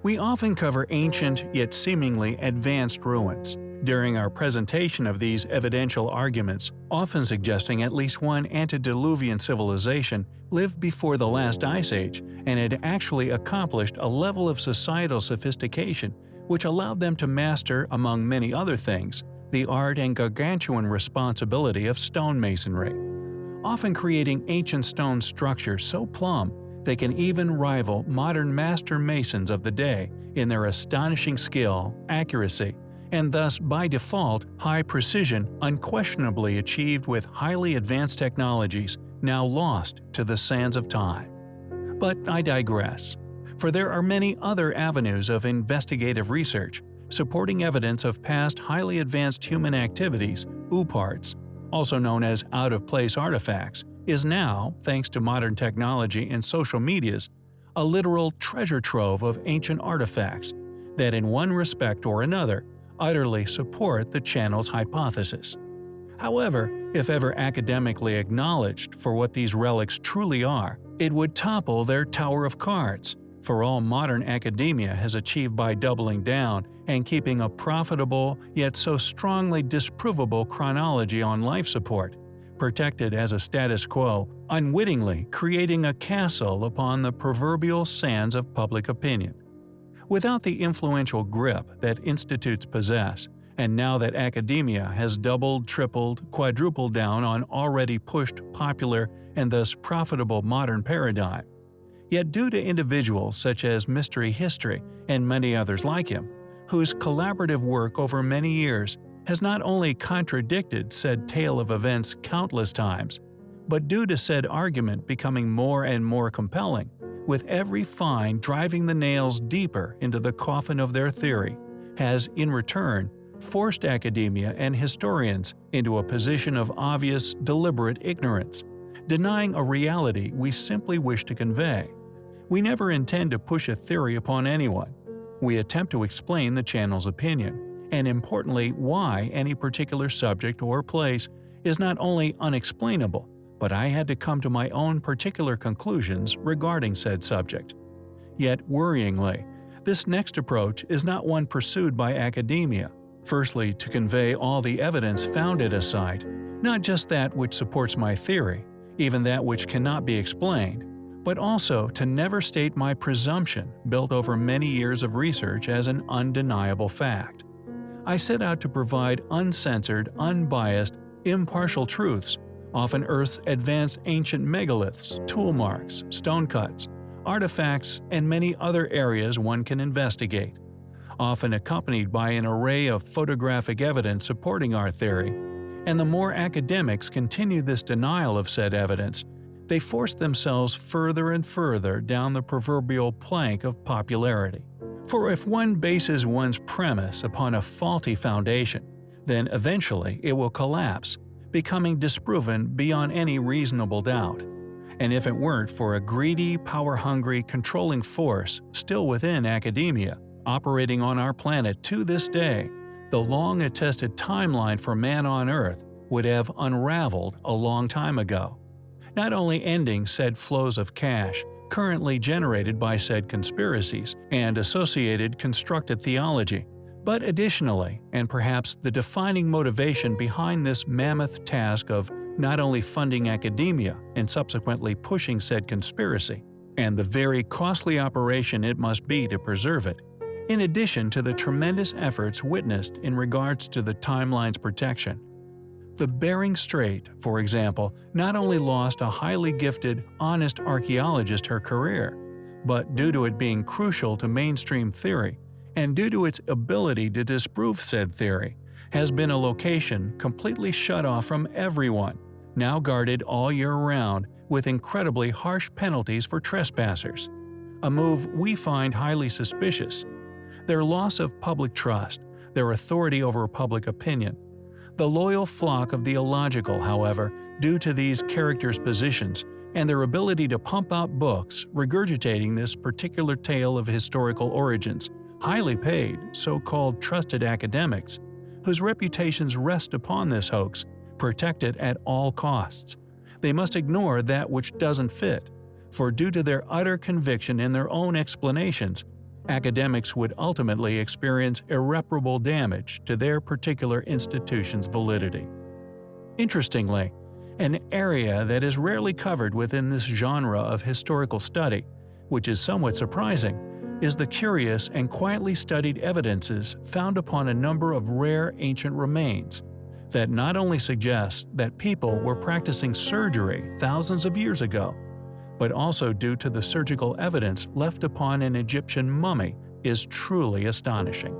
We often cover ancient yet seemingly advanced ruins during our presentation of these evidential arguments, often suggesting at least one antediluvian civilization lived before the last ice age and had actually accomplished a level of societal sophistication which allowed them to master, among many other things, the art and gargantuan responsibility of stonemasonry, often creating ancient stone structures so plumb they can even rival modern master masons of the day in their astonishing skill, accuracy, and thus by default high precision unquestionably achieved with highly advanced technologies now lost to the sands of time. But I digress, for there are many other avenues of investigative research supporting evidence of past highly advanced human activities. UPARTs, also known as out-of-place artifacts, is now, thanks to modern technology and social medias, a literal treasure trove of ancient artifacts that in one respect or another utterly support the channel's hypothesis. However, if ever academically acknowledged for what these relics truly are, it would topple their tower of cards, for all modern academia has achieved by doubling down and keeping a profitable yet so strongly disprovable chronology on life support, protected as a status quo, unwittingly creating a castle upon the proverbial sands of public opinion. Without the influential grip that institutes possess, and now that academia has doubled, tripled, quadrupled down on already pushed popular and thus profitable modern paradigm, yet due to individuals such as Mystery History and many others like him, whose collaborative work over many years has not only contradicted said tale of events countless times, but due to said argument becoming more and more compelling, with every find driving the nails deeper into the coffin of their theory, has, in return, forced academia and historians into a position of obvious, deliberate ignorance, denying a reality we simply wish to convey. We never intend to push a theory upon anyone. We attempt to explain the channel's opinion, and importantly why any particular subject or place is not only unexplainable, but I had to come to my own particular conclusions regarding said subject. Yet, worryingly, this next approach is not one pursued by academia, firstly to convey all the evidence found at a site, not just that which supports my theory, even that which cannot be explained, but also to never state my presumption built over many years of research as an undeniable fact. I set out to provide uncensored, unbiased, impartial truths, often Earth's advanced ancient megaliths, tool marks, stone cuts, artifacts, and many other areas one can investigate, often accompanied by an array of photographic evidence supporting our theory. And the more academics continue this denial of said evidence, they force themselves further and further down the proverbial plank of popularity. For if one bases one's premise upon a faulty foundation, then eventually it will collapse, becoming disproven beyond any reasonable doubt. And if it weren't for a greedy, power-hungry, controlling force still within academia, operating on our planet to this day, the long-attested timeline for man on Earth would have unraveled a long time ago, not only ending said flows of cash currently generated by said conspiracies and associated constructed theology, but additionally, and perhaps the defining motivation behind this mammoth task of not only funding academia and subsequently pushing said conspiracy, and the very costly operation it must be to preserve it, in addition to the tremendous efforts witnessed in regards to the timeline's protection. The Bering Strait, for example, not only lost a highly gifted, honest archaeologist her career, but due to it being crucial to mainstream theory, and due to its ability to disprove said theory, has been a location completely shut off from everyone, now guarded all year round with incredibly harsh penalties for trespassers. A move we find highly suspicious. Their loss of public trust, their authority over public opinion. The loyal flock of the illogical, however, due to these characters' positions and their ability to pump out books regurgitating this particular tale of historical origins, highly paid, so-called trusted academics, whose reputations rest upon this hoax, protected at all costs. They must ignore that which doesn't fit, for due to their utter conviction in their own explanations, academics would ultimately experience irreparable damage to their particular institution's validity. Interestingly, an area that is rarely covered within this genre of historical study, which is somewhat surprising, is the curious and quietly studied evidences found upon a number of rare ancient remains that not only suggest that people were practicing surgery thousands of years ago, but also due to the surgical evidence left upon an Egyptian mummy is truly astonishing.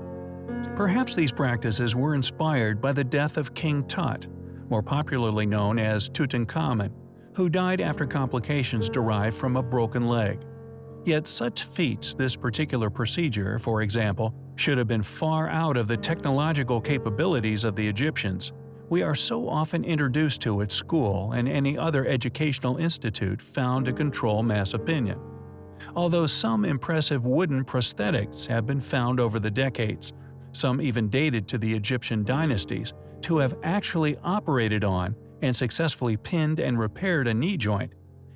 Perhaps these practices were inspired by the death of King Tut, more popularly known as Tutankhamun, who died after complications derived from a broken leg. Yet such feats, this particular procedure, for example, should have been far out of the technological capabilities of the Egyptians. We are so often introduced to at school and any other educational institute found to control mass opinion. Although some impressive wooden prosthetics have been found over the decades, some even dated to the Egyptian dynasties, to have actually operated on and successfully pinned and repaired a knee joint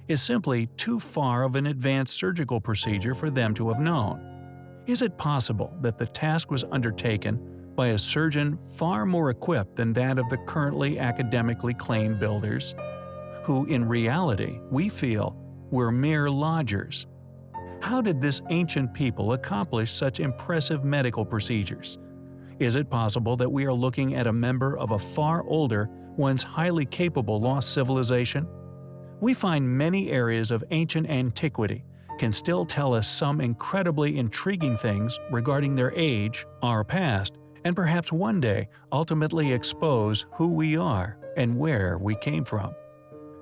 is simply too far of an advanced surgical procedure for them to have known. Is it possible that the task was undertaken by a surgeon far more equipped than that of the currently academically claimed builders, who in reality, we feel, were mere lodgers? How did this ancient people accomplish such impressive medical procedures? Is it possible that we are looking at a member of a far older, once highly capable lost civilization? We find many areas of ancient antiquity can still tell us some incredibly intriguing things regarding their age, our past, and perhaps one day ultimately expose who we are and where we came from.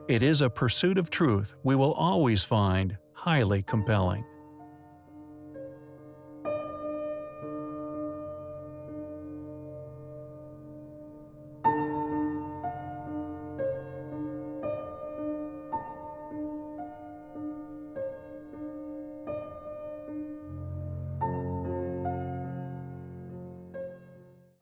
It is a pursuit of truth we will always find highly compelling.